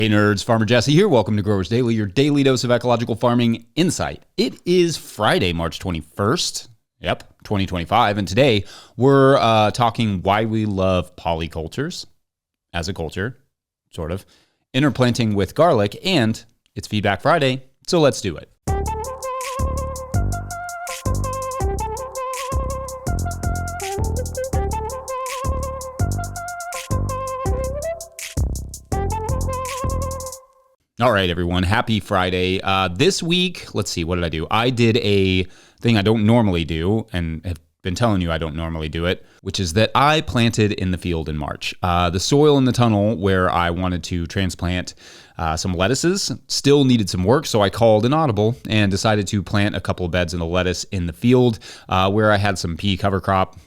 Hey nerds, Farmer Jesse here. Welcome to Growers Daily, your daily dose of ecological farming insight. It is Friday, March 21st. Yep, 2025. And today we're talking why we love polycultures as a culture, sort of, interplanting with garlic, and it's Feedback Friday, so let's do it. All right, everyone. Happy Friday. This week, let's see, what did I do? I did a thing I don't normally do and have been telling you I don't normally do it, which is that I planted in the field in March. The soil in the tunnel where I wanted to transplant some lettuces still needed some work, so I called an audible and decided to plant a couple of beds of the lettuce in the field where I had some pea cover crop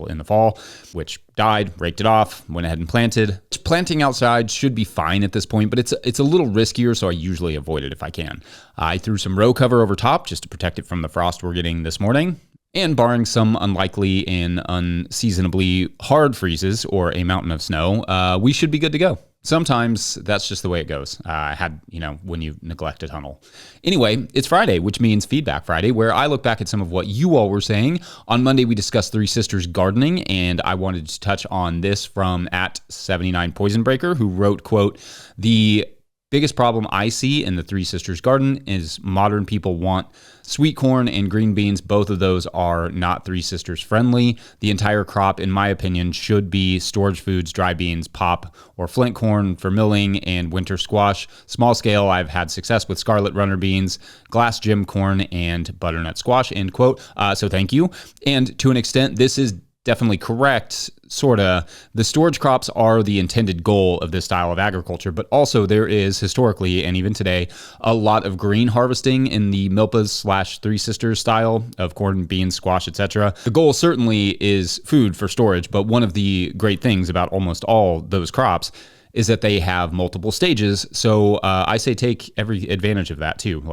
in the fall, which died, raked it off, went ahead and planted. Planting outside should be fine at this point, but it's a little riskier, so I usually avoid it if I can. I threw some row cover over top just to protect it from the frost we're getting this morning. And barring some unlikely and unseasonably hard freezes or a mountain of snow, we should be good to go. Sometimes that's just the way it goes. When you neglect a tunnel. Anyway, it's Friday, which means Feedback Friday, where I look back at some of what you all were saying. On Monday, we discussed Three Sisters gardening, and I wanted to touch on this from @79poisonbreaker, who wrote, quote, "The biggest problem I see in the Three Sisters garden is modern people want sweet corn and green beans. Both of those are not Three Sisters friendly. The entire crop, in my opinion, should be storage foods, dry beans, pop or flint corn for milling, and winter squash. Small scale, I've had success with scarlet runner beans, glass gem corn, and butternut squash," end quote. So thank you. And to an extent, this is definitely correct, sorta. The storage crops are the intended goal of this style of agriculture, but also there is historically, and even today, a lot of green harvesting in the milpas / Three Sisters style of corn, beans, squash, etc. The goal certainly is food for storage, but one of the great things about almost all those crops is that they have multiple stages. So I say take every advantage of that too,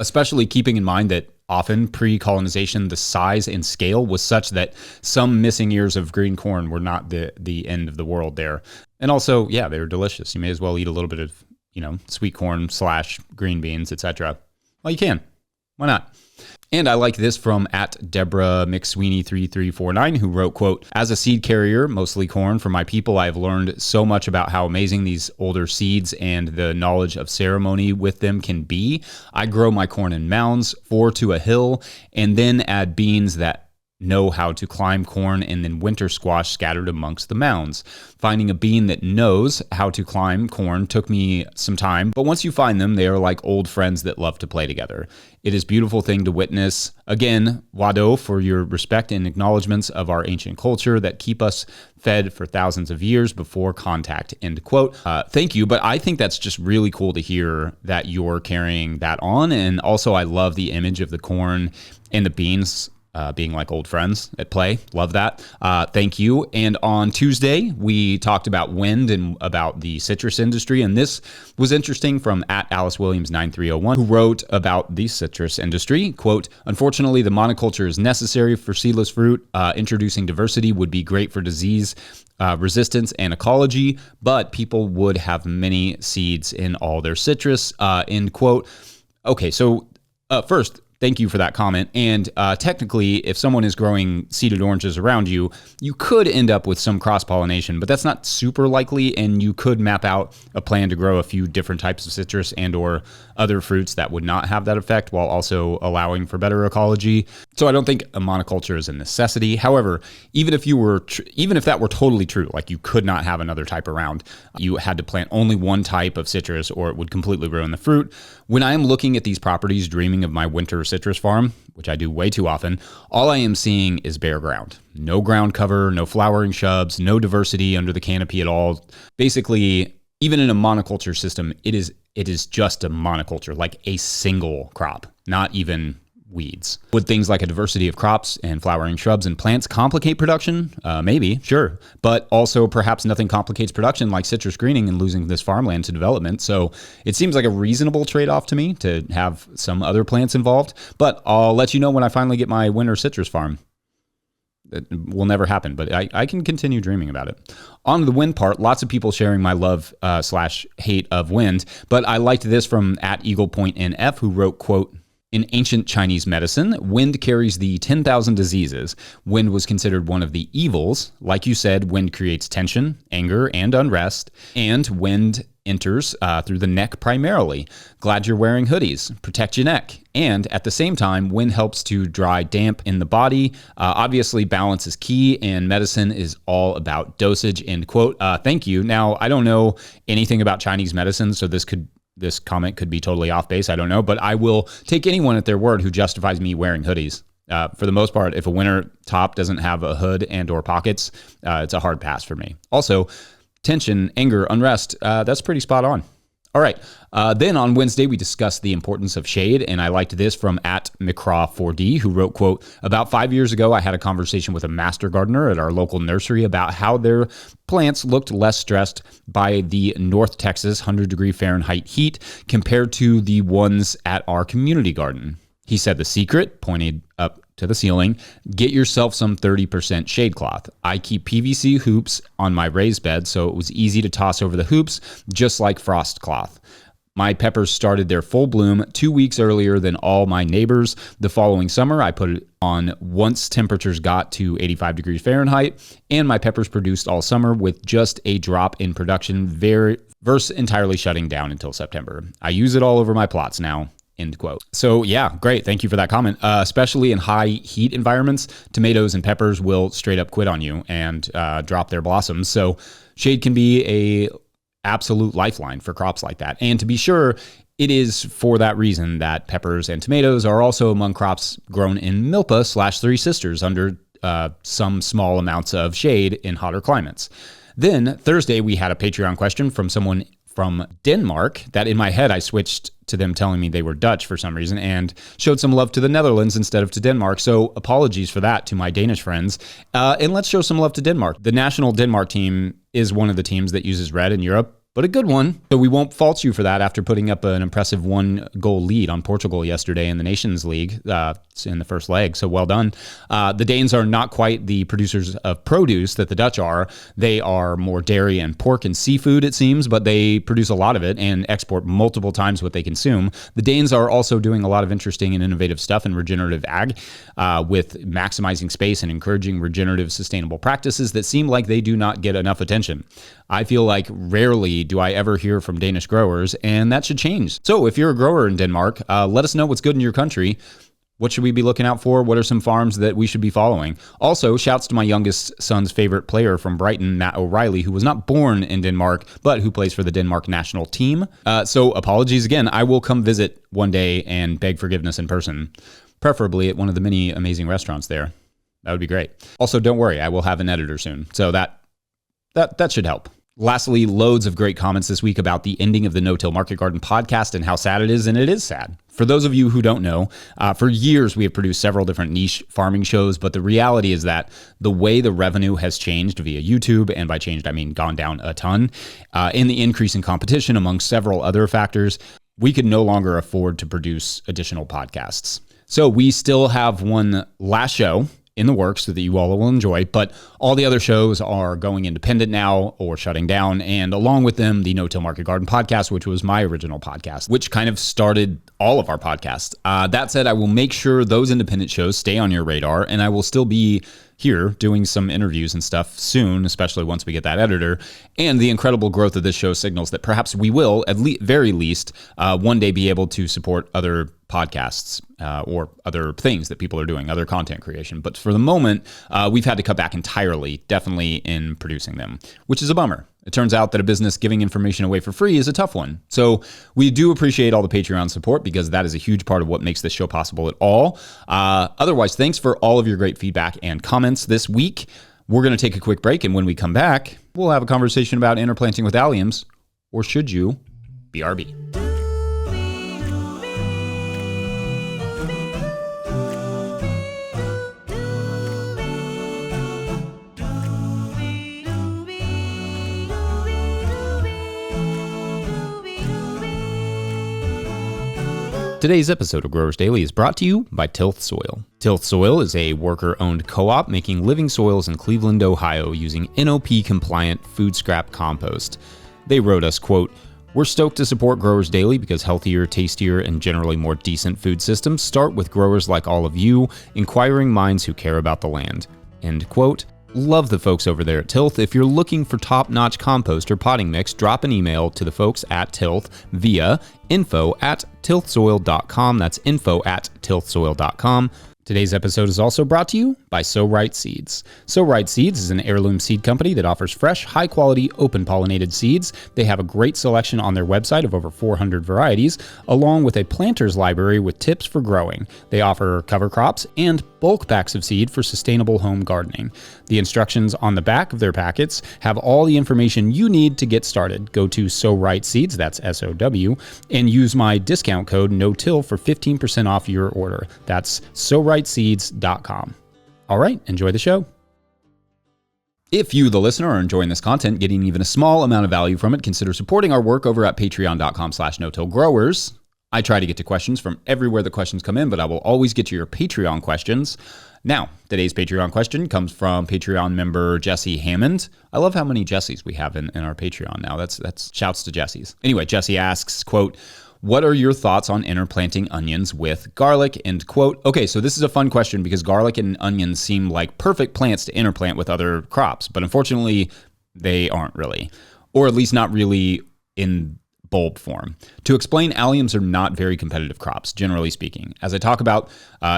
especially keeping in mind that often pre-colonization, the size and scale was such that some missing ears of green corn were not the end of the world there. And also, yeah, they were delicious. You may as well eat a little bit of, sweet corn / green beans, etc. Well, you can. Why not? And I like this from @DeborahMcSweeney3349, who wrote, quote, "As a seed carrier, mostly corn, for my people, I've learned so much about how amazing these older seeds and the knowledge of ceremony with them can be. I grow my corn in mounds, 4 to a hill, and then add beans that know how to climb corn, and then winter squash scattered amongst the mounds. Finding a bean that knows how to climb corn took me some time, but once you find them, they are like old friends that love to play together. It is a beautiful thing to witness. Again, Wado, for your respect and acknowledgments of our ancient culture that keep us fed for thousands of years before contact," end quote. Thank you, but I think that's just really cool to hear that you're carrying that on. And also, I love the image of the corn and the beans being like old friends at play. Love that. Thank you. And on Tuesday, we talked about wind and about the citrus industry. And this was interesting from @AliceWilliams9301, who wrote about the citrus industry. Quote, "Unfortunately, the monoculture is necessary for seedless fruit. Introducing diversity would be great for disease resistance and ecology, but people would have many seeds in all their citrus," end quote. Okay, so first, thank you for that comment. And technically, if someone is growing seeded oranges around you, you could end up with some cross-pollination, but that's not super likely, and you could map out a plan to grow a few different types of citrus and or other fruits that would not have that effect while also allowing for better ecology. So I don't think a monoculture is a necessity. However, even if that were totally true, like you could not have another type around, you had to plant only one type of citrus or it would completely ruin the fruit. When I am looking at these properties, dreaming of my winter citrus farm, which I do way too often, all I am seeing is bare ground. No ground cover, no flowering shrubs, no diversity under the canopy at all. Basically, even in a monoculture system, it is just a monoculture, like a single crop, not even weeds. Would things like a diversity of crops and flowering shrubs and plants complicate production? Maybe, sure. But also perhaps nothing complicates production like citrus greening and losing this farmland to development. So it seems like a reasonable trade-off to me to have some other plants involved. But I'll let you know when I finally get my winter citrus farm. It will never happen, but I can continue dreaming about it. On to the wind part, lots of people sharing my love slash hate of wind, but I liked this from @EaglePointNF, who wrote, quote, in ancient Chinese medicine, wind carries the 10,000 diseases. Wind was considered one of the evils. Like you said, wind creates tension, anger, and unrest, and wind enters through the neck primarily. Glad you're wearing hoodies. Protect your neck. And at the same time, wind helps to dry damp in the body. Obviously, balance is key, and medicine is all about dosage, end quote. Thank you. Now, I don't know anything about Chinese medicine, so this comment could be totally off base. I don't know, but I will take anyone at their word who justifies me wearing hoodies. For the most part, if a winter top doesn't have a hood and or pockets, it's a hard pass for me. Also, tension, anger, unrest, that's pretty spot on. All right. Then on Wednesday, we discussed the importance of shade, and I liked this from @McCraw4D, who wrote, quote, about 5 years ago, I had a conversation with a master gardener at our local nursery about how their plants looked less stressed by the North Texas 100-degree Fahrenheit heat compared to the ones at our community garden. He said the secret, pointed up to the ceiling, get yourself some 30% shade cloth. I keep PVC hoops on my raised bed, so it was easy to toss over the hoops, just like frost cloth. My peppers started their full bloom 2 weeks earlier than all my neighbors. The following summer, I put it on once temperatures got to 85 degrees Fahrenheit, and my peppers produced all summer with just a drop in production versus entirely shutting down until September. I use it all over my plots now. End quote. So yeah, great. Thank you for that comment. Especially in high heat environments, tomatoes and peppers will straight up quit on you and drop their blossoms. So shade can be a absolute lifeline for crops like that. And to be sure, it is for that reason that peppers and tomatoes are also among crops grown in milpa / Three Sisters under some small amounts of shade in hotter climates. Then Thursday, we had a Patreon question from someone from Denmark that in my head I switched to them telling me they were Dutch for some reason and showed some love to the Netherlands instead of to Denmark. So apologies for that to my Danish friends. And let's show some love to Denmark. The national Denmark team is one of the teams that uses red in Europe, but a good one. So we won't fault you for that after putting up an impressive 1-goal lead on Portugal yesterday in the Nations League in the first leg. So well done. The Danes are not quite the producers of produce that the Dutch are. They are more dairy and pork and seafood, it seems, but they produce a lot of it and export multiple times what they consume. The Danes are also doing a lot of interesting and innovative stuff in regenerative ag with maximizing space and encouraging regenerative sustainable practices that seem like they do not get enough attention. I feel like rarely do I ever hear from Danish growers, and that should change. So if you're a grower in Denmark, let us know what's good in your country. What should we be looking out for? What are some farms that we should be following? Also, shouts to my youngest son's favorite player from Brighton, Matt O'Reilly, who was not born in Denmark, but who plays for the Denmark national team. So apologies again. I will come visit one day and beg forgiveness in person, preferably at one of the many amazing restaurants there. That would be great. Also, don't worry, I will have an editor soon. So that should help. Lastly, loads of great comments this week about the ending of the No-Till Market Garden podcast and how sad it is, and it is sad. For those of you who don't know, for years we have produced several different niche farming shows, but the reality is that the way the revenue has changed via YouTube, and by changed I mean gone down a ton, and the increase in competition among several other factors, we could no longer afford to produce additional podcasts. So we still have one last show in the works so that you all will enjoy, but all the other shows are going independent now or shutting down, and along with them, the No-Till Market Garden podcast, which was my original podcast, which kind of started all of our podcasts. That said, I will make sure those independent shows stay on your radar, and I will still be here doing some interviews and stuff soon, especially once we get that editor. And the incredible growth of this show signals that perhaps we will, at very least, one day be able to support other podcasts or other things that people are doing, other content creation. But for the moment, we've had to cut back entirely, definitely in producing them, which is a bummer. It turns out that a business giving information away for free is a tough one. So we do appreciate all the Patreon support because that is a huge part of what makes this show possible at all. Otherwise, thanks for all of your great feedback and comments this week. We're going to take a quick break, and when we come back, we'll have a conversation about interplanting with alliums, or should you? BRB. Today's episode of Growers Daily is brought to you by Tilth Soil. Tilth Soil is a worker-owned co-op making living soils in Cleveland, Ohio using NOP-compliant food scrap compost. They wrote us, quote, "We're stoked to support Growers Daily because healthier, tastier, and generally more decent food systems start with growers like all of you, inquiring minds who care about the land." End quote. Love the folks over there at Tilth. If you're looking for top-notch compost or potting mix, drop an email to the folks at Tilth via info@tilthsoil.com. That's info@tilthsoil.com. Today's episode is also brought to you by So Right Seeds. So Right Seeds is an heirloom seed company that offers fresh, high-quality, open-pollinated seeds. They have a great selection on their website of over 400 varieties, along with a planter's library with tips for growing. They offer cover crops and bulk packs of seed for sustainable home gardening. The instructions on the back of their packets have all the information you need to get started. Go to So Right Seeds, that's SOW, and use my discount code NOTIL for 15% off your order. That's SoRightSeeds.com. All right, enjoy the show. If you, the listener, are enjoying this content, getting even a small amount of value from it, consider supporting our work over at patreon.com/NoTillGrowers. I try to get to questions from everywhere the questions come in, but I will always get to your Patreon questions. Now, today's Patreon question comes from Patreon member Jesse Hammond. I love how many Jessies we have in our Patreon now. That's shouts to Jessies. Anyway, Jesse asks, quote, "What are your thoughts on interplanting onions with garlic?" End quote. Okay, so this is a fun question because garlic and onions seem like perfect plants to interplant with other crops, but unfortunately, they aren't really, or at least not really in bulb form. To explain, alliums are not very competitive crops, generally speaking. As I talk about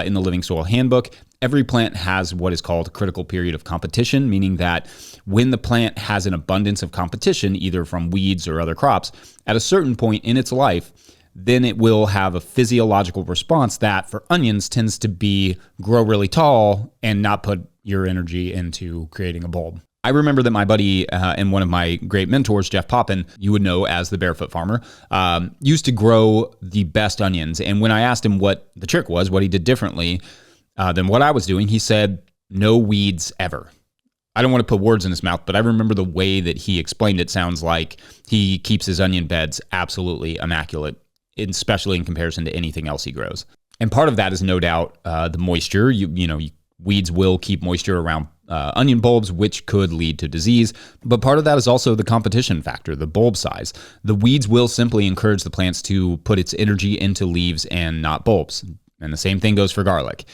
in the Living Soil Handbook, every plant has what is called a critical period of competition, meaning that when the plant has an abundance of competition, either from weeds or other crops, at a certain point in its life, then it will have a physiological response that for onions tends to be grow really tall and not put your energy into creating a bulb. I remember that my buddy and one of my great mentors, Jeff Poppin, you would know as the Barefoot Farmer, used to grow the best onions. And when I asked him what the trick was, what he did differently than what I was doing, he said, no weeds ever. I don't want to put words in his mouth, but I remember the way that he explained it sounds like he keeps his onion beds absolutely immaculate, especially in comparison to anything else he grows. And part of that is no doubt the moisture. Weeds will keep moisture around onion bulbs, which could lead to disease. But part of that is also the competition factor, the bulb size. The weeds will simply encourage the plants to put its energy into leaves and not bulbs. And the same thing goes for garlic.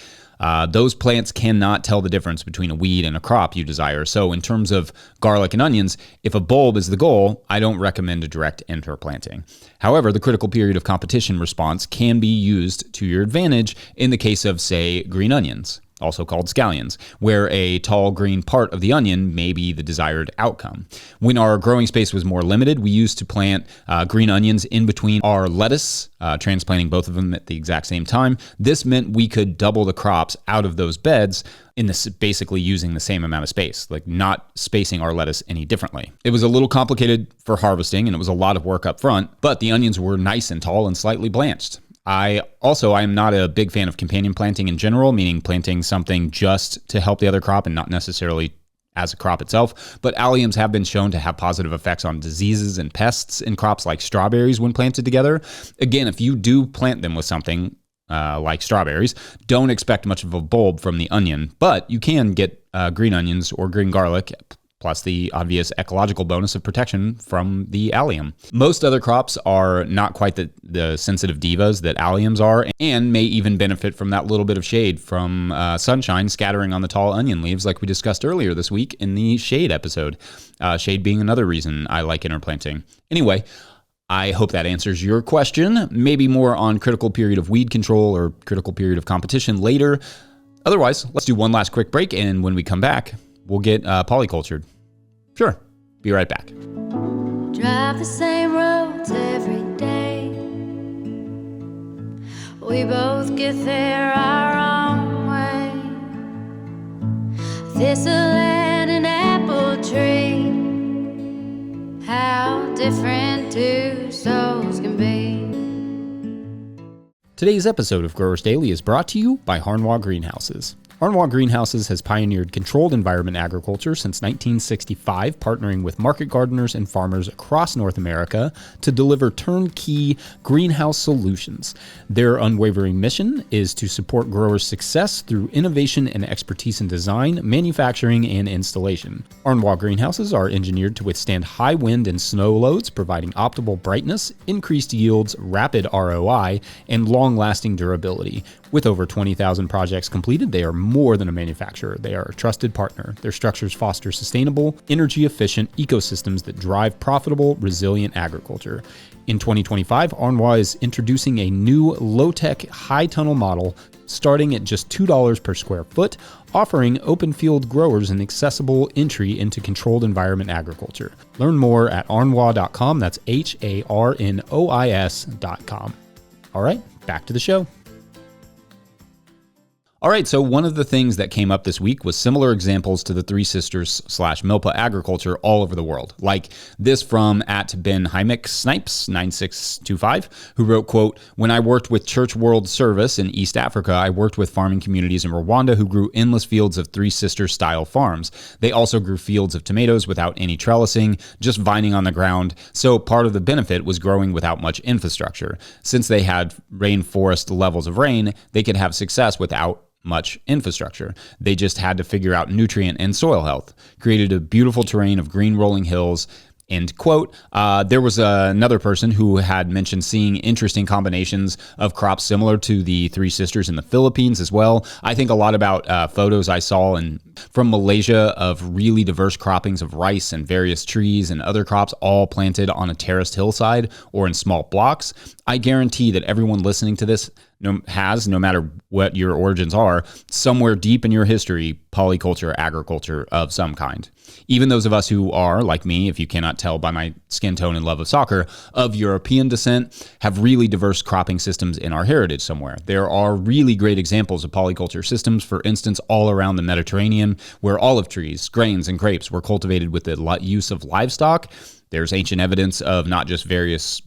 Those plants cannot tell the difference between a weed and a crop you desire. So in terms of garlic and onions, if a bulb is the goal, I don't recommend a direct interplanting. However, the critical period of competition response can be used to your advantage in the case of, say, green onions, also called scallions, where a tall green part of the onion may be the desired outcome. When our growing space was more limited, we used to plant green onions in between our lettuce, transplanting both of them at the exact same time. This meant we could double the crops out of those beds in this, basically using the same amount of space, like not spacing our lettuce any differently. It was a little complicated for harvesting and it was a lot of work up front, but the onions were nice and tall and slightly blanched. I am not a big fan of companion planting in general, meaning planting something just to help the other crop and not necessarily as a crop itself. But alliums have been shown to have positive effects on diseases and pests in crops like strawberries when planted together. Again, if you do plant them with something like strawberries, don't expect much of a bulb from the onion, but you can get green onions or green garlic, plus the obvious ecological bonus of protection from the allium. Most other crops are not quite the sensitive divas that alliums are, and may even benefit from that little bit of shade from sunshine scattering on the tall onion leaves like we discussed earlier this week in the shade episode. Shade being another reason I like interplanting. Anyway, I hope that answers your question. Maybe more on critical period of weed control or critical period of competition later. Otherwise, let's do one last quick break, and when we come back, we'll get polycultured. Sure. Be right back. Drive the same roads every day. We both get there our own way. Thistle and an apple tree. How different two souls can be. Today's episode of Growers Daily is brought to you by Harnois Greenhouses. Arnois Greenhouses has pioneered controlled environment agriculture since 1965, partnering with market gardeners and farmers across North America to deliver turnkey greenhouse solutions. Their unwavering mission is to support growers' success through innovation and expertise in design, manufacturing, and installation. Arnois Greenhouses are engineered to withstand high wind and snow loads, providing optimal brightness, increased yields, rapid ROI, and long-lasting durability. With over 20,000 projects completed, they are more than a manufacturer. They are a trusted partner. Their structures foster sustainable, energy-efficient ecosystems that drive profitable, resilient agriculture. In 2025, Arnois is introducing a new low-tech, high-tunnel model starting at just $2 per square foot, offering open field growers an accessible entry into controlled environment agriculture. Learn more at arnois.com. That's HARNOIS.com. All right, back to the show. All right, so one of the things that came up this week was similar examples to the Three Sisters / Milpa agriculture all over the world, like this from @BenHymick_Snipes9625, who wrote, quote, "When I worked with Church World Service in East Africa, I worked with farming communities in Rwanda who grew endless fields of Three Sisters style farms. They also grew fields of tomatoes without any trellising, just vining on the ground, so part of the benefit was growing without much infrastructure. Since they had rainforest levels of rain, they could have success without much infrastructure. They just had to figure out nutrient and soil health. Created a beautiful terrain of green rolling hills." End quote. There was another person who had mentioned seeing interesting combinations of crops similar to the Three Sisters in the Philippines as well. I think a lot about photos I saw from Malaysia of really diverse croppings of rice and various trees and other crops all planted on a terraced hillside or in small blocks. I guarantee that everyone listening to this no matter what your origins are, somewhere deep in your history, polyculture, agriculture of some kind. Even those of us who are, like me, if you cannot tell by my skin tone and love of soccer, of European descent, have really diverse cropping systems in our heritage somewhere. There are really great examples of polyculture systems, for instance, all around the Mediterranean, where olive trees, grains, and grapes were cultivated with the use of livestock. There's ancient evidence of not just various,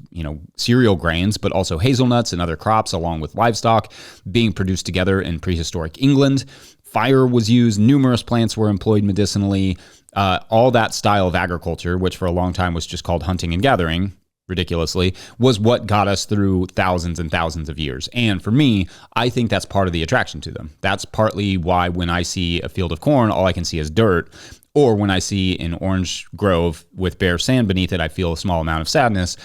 cereal grains, but also hazelnuts and other crops along with livestock being produced together in prehistoric England. Fire was used. Numerous plants were employed medicinally. All that style of agriculture, which for a long time was just called hunting and gathering, ridiculously, was what got us through thousands and thousands of years. And for me, I think that's part of the attraction to them. That's partly why when I see a field of corn, all I can see is dirt. Or when I see an orange grove with bare sand beneath it, I feel a small amount of sadness.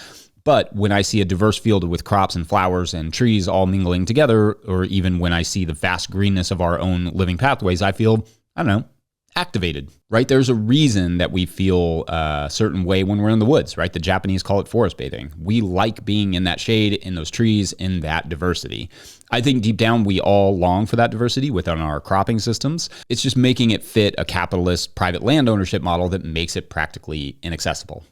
But when I see a diverse field with crops and flowers and trees all mingling together, or even when I see the vast greenness of our own living pathways, I feel, activated, right? There's a reason that we feel a certain way when we're in the woods, right? The Japanese call it forest bathing. We like being in that shade, in those trees, in that diversity. I think deep down, we all long for that diversity within our cropping systems. It's just making it fit a capitalist private land ownership model that makes it practically inaccessible.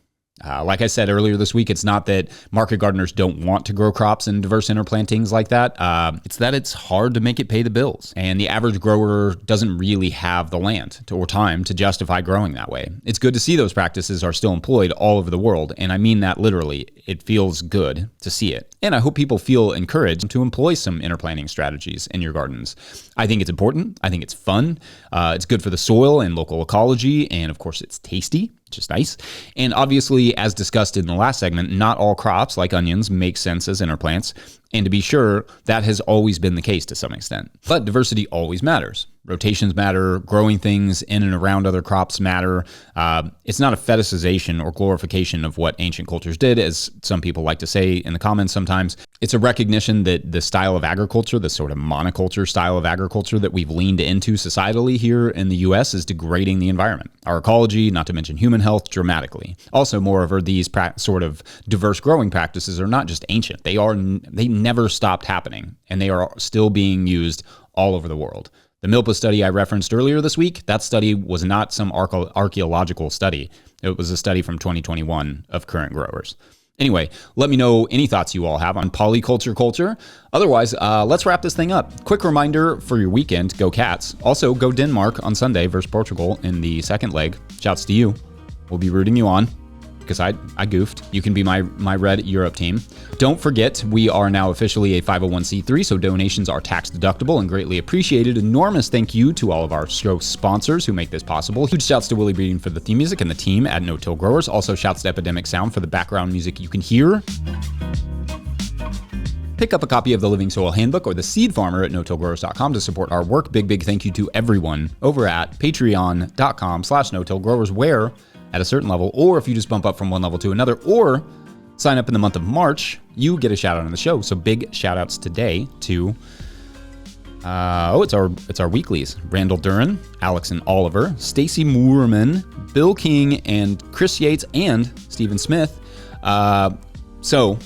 Like I said earlier this week, it's not that market gardeners don't want to grow crops and diverse interplantings like that. It's that it's hard to make it pay the bills. And the average grower doesn't really have the land or time to justify growing that way. It's good to see those practices are still employed all over the world. And I mean that literally. It feels good to see it. And I hope people feel encouraged to employ some interplanting strategies in your gardens. I think it's important. I think it's fun. It's good for the soil and local ecology. And of course, it's tasty, which is nice. And obviously, as discussed in the last segment, not all crops, like onions, make sense as interplants. And to be sure, that has always been the case to some extent. But diversity always matters. Rotations matter. Growing things in and around other crops matter. It's not a fetishization or glorification of what ancient cultures did, as some people like to say in the comments sometimes. It's a recognition that the style of agriculture, the sort of monoculture style of agriculture that we've leaned into societally here in the U.S. is degrading the environment, our ecology, not to mention human health, dramatically. Also, moreover, these sort of diverse growing practices are not just ancient. They never stopped happening, and they are still being used all over the world. The Milpa study I referenced earlier this week, that study was not some archaeological study. It was a study from 2021 of current growers. Anyway, let me know any thoughts you all have on polyculture culture. Otherwise, let's wrap this thing up. Quick reminder for your weekend, go Cats. Also, go Denmark on Sunday versus Portugal in the second leg. Shouts to you. We'll be rooting you on. because I goofed. You can be my Red Europe team. Don't forget, we are now officially a 501c3, so donations are tax deductible and greatly appreciated. Enormous thank you to all of our show sponsors who make this possible. Huge shouts to Willie Breeden for the theme music and the team at No-Till Growers. Also shouts to Epidemic Sound for the background music you can hear. Pick up a copy of the Living Soil Handbook or the Seed Farmer at no-tillgrowers.com to support our work. Big thank you to everyone over at patreon.com/no-tillgrowers, where at a certain level, or if you just bump up from one level to another, or sign up in the month of March, you get a shout out on the show. So big shout outs today to, it's our weeklies. Randall Duran, Alex and Oliver, Stacy Moorman, Bill King, and Chris Yates, and Stephen Smith. So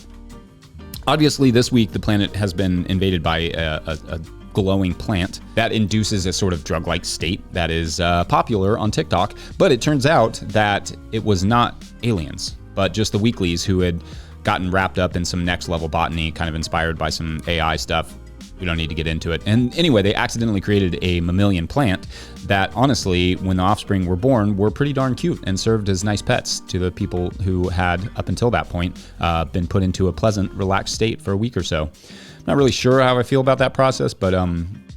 obviously, this week, the planet has been invaded by a glowing plant that induces a sort of drug-like state that is popular on TikTok. But it turns out that it was not aliens, but just the weeklies who had gotten wrapped up in some next-level botany, kind of inspired by some AI stuff. We don't need to get into it. And anyway, they accidentally created a mammalian plant that, honestly, when the offspring were born, were pretty darn cute and served as nice pets to the people who had, up until that point, been put into a pleasant, relaxed state for a week or so. Not really sure how I feel about that process, but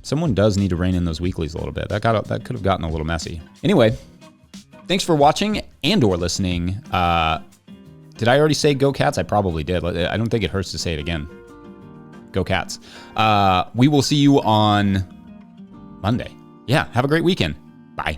someone does need to rein in those weeklies a little bit. That could have gotten a little messy. Anyway, thanks for watching and or listening. Did I already say go Cats? I probably did. I don't think it hurts to say it again. Go Cats. We will see you on Monday. Yeah, have a great weekend. Bye.